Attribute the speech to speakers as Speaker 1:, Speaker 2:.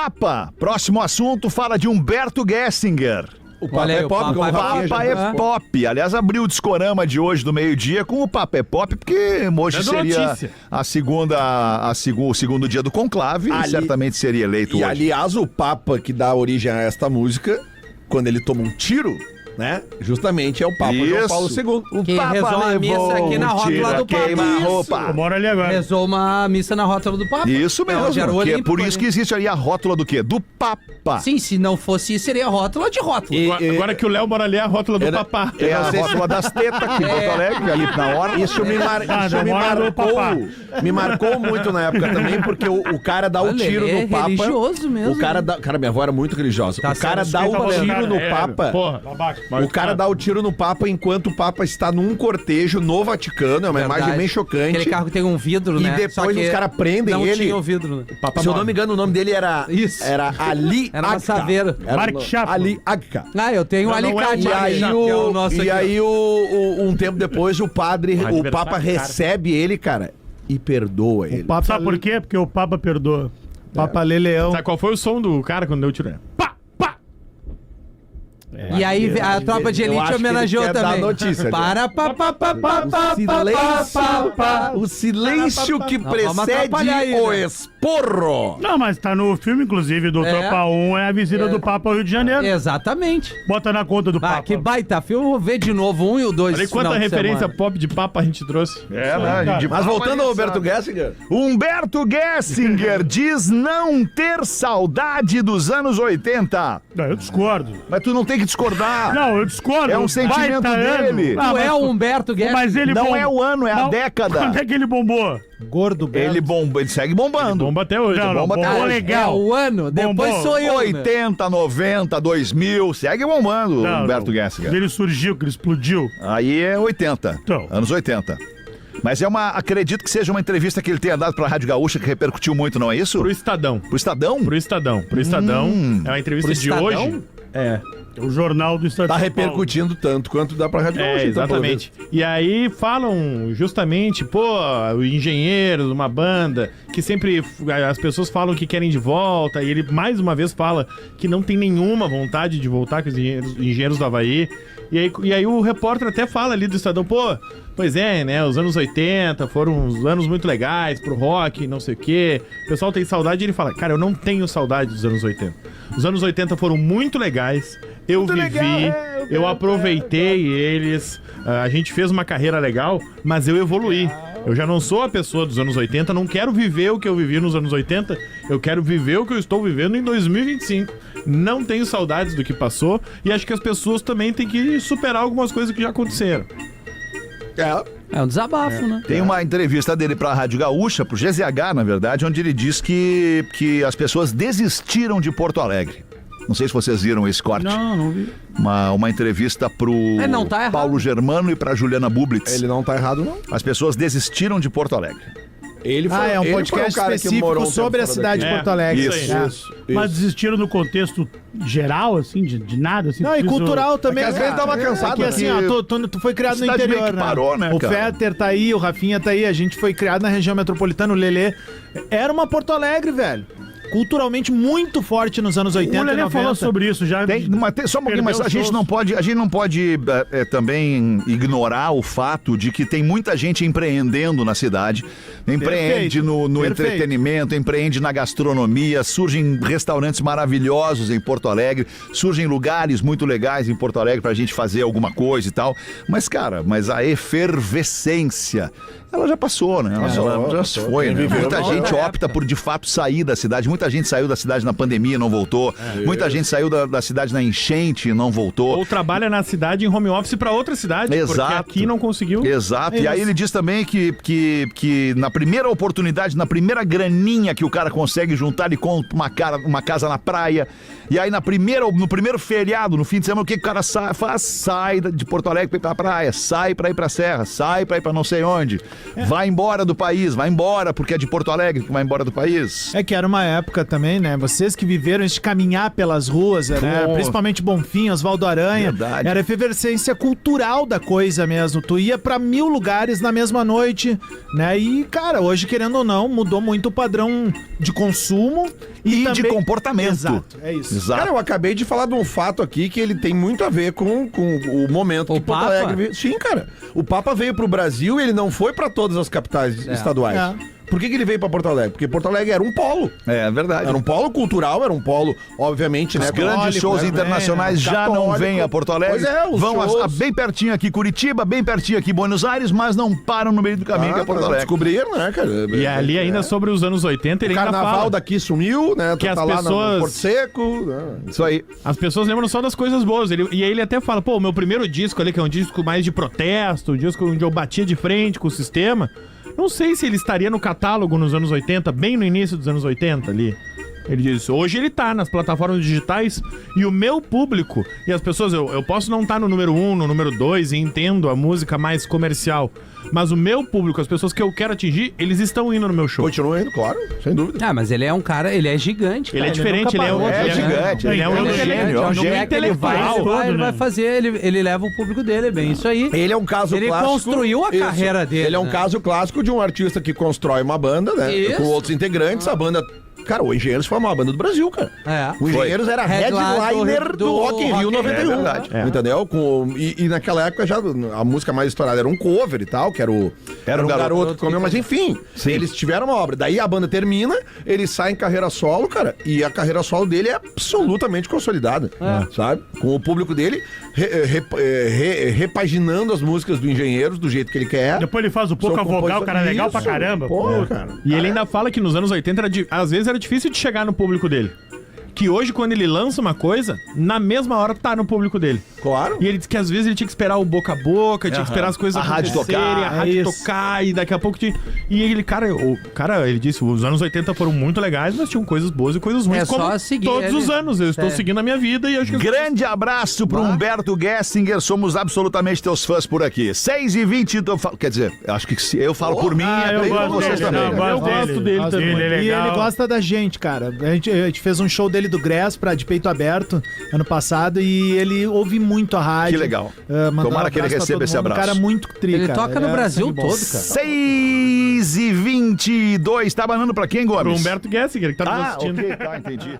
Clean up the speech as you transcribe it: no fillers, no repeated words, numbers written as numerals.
Speaker 1: Papa. Próximo assunto fala de Humberto Gessinger.
Speaker 2: O Papa é pop, como
Speaker 1: O Papa é pop. Aliás, abriu o Discorama de hoje do meio-dia com o Papa é pop, porque hoje seria o segundo dia do conclave e certamente seria eleito hoje.
Speaker 2: E aliás, o Papa que dá origem a esta música, quando ele toma um tiro, né? Justamente é o Papa João Paulo II.
Speaker 3: Que rezou uma missa aqui na rótula do Papa.
Speaker 4: Eu moro ali agora.
Speaker 3: Rezou uma missa na rótula do Papa.
Speaker 1: Isso mesmo, que é por isso que existe ali a rótula do quê? Do Papa.
Speaker 3: Sim, se não fosse isso, seria a rótula de rótula.
Speaker 4: Agora que o Léo mora ali, é a rótula do Papá.
Speaker 1: É a rótula das tetas aqui em Porto Alegre, ali na hora.
Speaker 2: Isso me marcou muito na época também, porque o cara dá o tiro no Papa.
Speaker 3: Religioso mesmo.
Speaker 2: O cara dá. Cara, minha avó era muito religiosa. O cara dá o tiro no Papa.
Speaker 4: Porra,
Speaker 2: O cara dá o tiro no Papa enquanto o Papa está num cortejo no Vaticano. É uma imagem bem chocante.
Speaker 3: Aquele carro que tem um vidro, né?
Speaker 2: E depois os caras prendem ele.
Speaker 3: Não tinha o vidro, né?
Speaker 2: Se eu não me engano, o nome dele era...
Speaker 3: Isso.
Speaker 2: Era Ali
Speaker 3: Era uma saveira.
Speaker 4: Mark Chapman.
Speaker 2: Ali Agca.
Speaker 3: Ah, eu tenho o alicate.
Speaker 2: E aí, um tempo depois, o Papa recebe ele, cara, e perdoa ele.
Speaker 4: Sabe por quê? Porque o Papa perdoa. Papa Lê Leão. Sabe qual foi o som do cara quando deu o tiro? Pá! Pá!
Speaker 3: E aí a tropa de elite homenageou também.
Speaker 2: Notícia, o silêncio que precede o esporro.
Speaker 4: Não, mas tá no filme, inclusive, do Tropa 1, é a visita do Papa ao Rio de Janeiro.
Speaker 3: Exatamente.
Speaker 4: Bota na conta do Papa.
Speaker 3: Que baita filme, eu vou ver de novo 1 e o 2.
Speaker 4: Olha quanta referência pop de Papa a gente trouxe.
Speaker 2: Mas voltando ao Humberto Gessinger.
Speaker 1: Humberto Gessinger diz não ter saudade dos anos 80.
Speaker 4: Não, eu discordo.
Speaker 1: Mas tu não tem que discordar.
Speaker 4: Não, eu discordo.
Speaker 1: É um sentimento dele.
Speaker 3: Não é o Humberto Gessinger.
Speaker 4: Mas ele
Speaker 1: não é o ano, é a década.
Speaker 4: Quando é que ele bombou?
Speaker 3: Gordo Beto.
Speaker 1: Ele segue bombando.
Speaker 4: Bomba até hoje. Não,
Speaker 1: bomba até hoje.
Speaker 4: Legal.
Speaker 3: É o ano, depois
Speaker 4: Bombou.
Speaker 3: sou eu.
Speaker 1: 80, 90, 2000, segue bombando o Humberto Gessinger.
Speaker 4: Ele surgiu, que ele explodiu.
Speaker 1: Aí é 80,
Speaker 4: Então.
Speaker 1: anos 80. Mas acredito que seja uma entrevista que ele tenha dado pra Rádio Gaúcha, que repercutiu muito, não é isso?
Speaker 4: Pro Estadão.
Speaker 1: Pro Estadão?
Speaker 4: Pro Estadão. É uma entrevista de hoje.
Speaker 2: É.
Speaker 4: O jornal do Estado
Speaker 2: Tá
Speaker 4: de São Paulo.
Speaker 2: repercutindo tanto quanto dá pra Rádio Gaúcha.
Speaker 4: Exatamente. E aí falam justamente, o engenheiro de uma banda, que sempre as pessoas falam que querem de volta, e ele mais uma vez fala que não tem nenhuma vontade de voltar com os engenheiros do Havaí. E aí o repórter até fala ali do Estadão, pois é, né, os anos 80 foram uns anos muito legais pro rock, não sei o quê. O pessoal tem saudade e ele fala, cara, eu não tenho saudade dos anos 80. Os anos 80 foram muito legais, eu eu aproveitei eles, a gente fez uma carreira legal, mas eu evoluí. Eu já não sou a pessoa dos anos 80, não quero viver o que eu vivi nos anos 80, eu quero viver o que eu estou vivendo em 2025. Não tenho saudades do que passou e acho que as pessoas também têm que superar algumas coisas que já aconteceram.
Speaker 3: É um desabafo, né?
Speaker 1: Tem uma entrevista dele pra Rádio Gaúcha, pro GZH, na verdade, onde ele diz que as pessoas desistiram de Porto Alegre. Não sei se vocês viram esse corte.
Speaker 3: Não vi.
Speaker 1: Uma entrevista pro
Speaker 3: não tá errado.
Speaker 1: Paulo Germano e pra Juliana Bublitz.
Speaker 2: Ele não tá errado, não.
Speaker 1: As pessoas desistiram de Porto Alegre.
Speaker 5: É um podcast específico sobre a cidade de Porto Alegre.
Speaker 1: Isso.
Speaker 4: Mas desistiram no contexto geral, assim, de nada, assim.
Speaker 5: Não, e cultural também.
Speaker 2: às vezes dá uma cansada.
Speaker 5: Porque assim, tu foi criado no
Speaker 1: cidade
Speaker 5: interior,
Speaker 1: meio que parou, né,
Speaker 5: O
Speaker 1: cara?
Speaker 5: Fetter tá aí, o Rafinha tá aí, a gente foi criado na região metropolitana, o Lelê. Era uma Porto Alegre, velho. Culturalmente muito forte nos anos 80
Speaker 4: O Lelê
Speaker 5: e 90.
Speaker 4: falou sobre isso já.
Speaker 1: Só um pouquinho, mas a gente não pode também ignorar o fato de que tem muita gente empreendendo na cidade, empreende no entretenimento, empreende na gastronomia, surgem restaurantes maravilhosos em Porto Alegre, surgem lugares muito legais em Porto Alegre pra gente fazer alguma coisa e tal, mas cara, a efervescência, ela já passou, né? Ela já se foi, né? Muita gente opta por de fato sair da cidade, muita gente saiu da cidade na pandemia e não voltou, muita gente saiu da cidade na enchente e não voltou.
Speaker 4: Ou trabalha na cidade em home office pra outra cidade, porque aqui não conseguiu.
Speaker 1: Exato, e aí ele diz também que na primeira oportunidade, na primeira graninha que o cara consegue juntar, ele compra uma casa na praia, e aí no primeiro feriado, no fim de semana, o que o cara faz? Sai de Porto Alegre pra ir pra praia, sai pra ir pra serra, sai pra ir pra não sei onde, vai embora do país, vai embora porque é de Porto Alegre que vai embora do país.
Speaker 5: É que era uma época época também, né? Vocês que viveram de caminhar pelas ruas, né? Principalmente Bonfim, Oswaldo Aranha.
Speaker 1: Verdade.
Speaker 5: Era a efervescência cultural da coisa mesmo. Tu ia pra 1000 lugares na mesma noite, né? E, cara, hoje, querendo ou não, mudou muito o padrão de consumo
Speaker 1: e
Speaker 5: também...
Speaker 1: de comportamento.
Speaker 5: Exato, é isso.
Speaker 1: Exato.
Speaker 2: Cara, eu acabei de falar de um fato aqui que ele tem muito a ver com o momento que Porto Alegre veio. Sim, cara. O Papa veio pro Brasil e ele não foi pra todas as capitais estaduais. Por que ele veio pra Porto Alegre? Porque Porto Alegre era um polo.
Speaker 1: É verdade.
Speaker 2: Era um polo cultural, era um polo, obviamente,
Speaker 1: Os
Speaker 2: né?
Speaker 1: grandes shows internacionais já não vêm a Porto Alegre.
Speaker 2: Pois é, os
Speaker 1: vão
Speaker 2: shows...
Speaker 1: bem pertinho aqui Curitiba, bem pertinho aqui Buenos Aires, mas não param no meio do caminho que é Porto Alegre.
Speaker 2: Descobriram, né, cara?
Speaker 4: E ali ainda sobre os anos 80, ele
Speaker 2: o
Speaker 4: ainda
Speaker 2: carnaval
Speaker 4: fala
Speaker 2: daqui sumiu, né?
Speaker 4: que as
Speaker 2: lá
Speaker 4: pessoas...
Speaker 2: no Porto Seco. Né?
Speaker 1: Isso aí.
Speaker 4: As pessoas lembram só das coisas boas. E aí ele até fala, pô, o meu primeiro disco ali, que é um disco mais de protesto, um disco onde eu batia de frente com o sistema... Não sei se ele estaria no catálogo nos anos 80, bem no início dos anos 80 ali. Ele diz, hoje ele tá nas plataformas digitais e o meu público, e as pessoas, eu posso não estar no número 1, no número 2 e entendo a música mais comercial, mas o meu público, as pessoas que eu quero atingir, eles estão indo no meu show.
Speaker 2: Continua indo, claro, sem dúvida.
Speaker 3: Ah, mas ele é um cara, ele é gigante.
Speaker 4: Ele é diferente, ele é
Speaker 1: gigante.
Speaker 4: Ele é um gênio.
Speaker 3: Onde é que ele vai, ele vai fazer, ele leva o público dele, é bem isso aí.
Speaker 2: Ele é um caso
Speaker 3: ele
Speaker 2: clássico.
Speaker 3: Ele construiu a carreira dele.
Speaker 2: Ele é um caso clássico de um artista que constrói uma banda, né?
Speaker 3: Isso.
Speaker 2: Com outros integrantes, a banda... Cara, o Engenheiros foi a maior banda do Brasil, cara. O Engenheiros era headliner do Rock in Rio 91. É verdade. Entendeu? E naquela época já a música mais estourada era um cover e tal, que era um garoto que comeu, mas enfim, eles tiveram uma obra. Daí a banda termina, ele sai em carreira solo, cara, e a carreira solo dele é absolutamente consolidada, sabe? Com o público dele repaginando as músicas do Engenheiros do jeito que ele quer.
Speaker 4: Depois ele faz o pouco a vogal, o cara é legal pra caramba.
Speaker 2: Pô, cara.
Speaker 4: E ele ainda fala que nos anos 80 às vezes era difícil de chegar no público dele. Que hoje, quando ele lança uma coisa, na mesma hora tá no público dele.
Speaker 2: Claro.
Speaker 4: E ele disse que às vezes ele tinha que esperar o boca a boca, tinha que esperar as coisas acontecerem, a rádio tocar, e daqui a pouco tinha... E ele, ele disse, os anos 80 foram muito legais, mas tinham coisas boas e coisas ruins, como todos os anos. Eu estou seguindo a minha vida e acho que...
Speaker 1: Grande abraço pro Humberto Gessinger, somos absolutamente teus fãs por aqui. 6h20, quer dizer, acho que se eu falo por mim,
Speaker 4: eu gosto dele, eu gosto dele também.
Speaker 5: E ele gosta da gente, cara. A gente fez um show dele do Grass de Peito Aberto ano passado e ele ouve muito a rádio.
Speaker 1: Que legal. Tomara que ele receba esse abraço.
Speaker 5: Um cara muito tri,
Speaker 3: Ele toca no Brasil todo, cara.
Speaker 1: 6h22, tá banando pra quem, Gomes?
Speaker 4: Pro Humberto Gessinger, que tá nos assistindo.
Speaker 1: Ok, tá, entendi.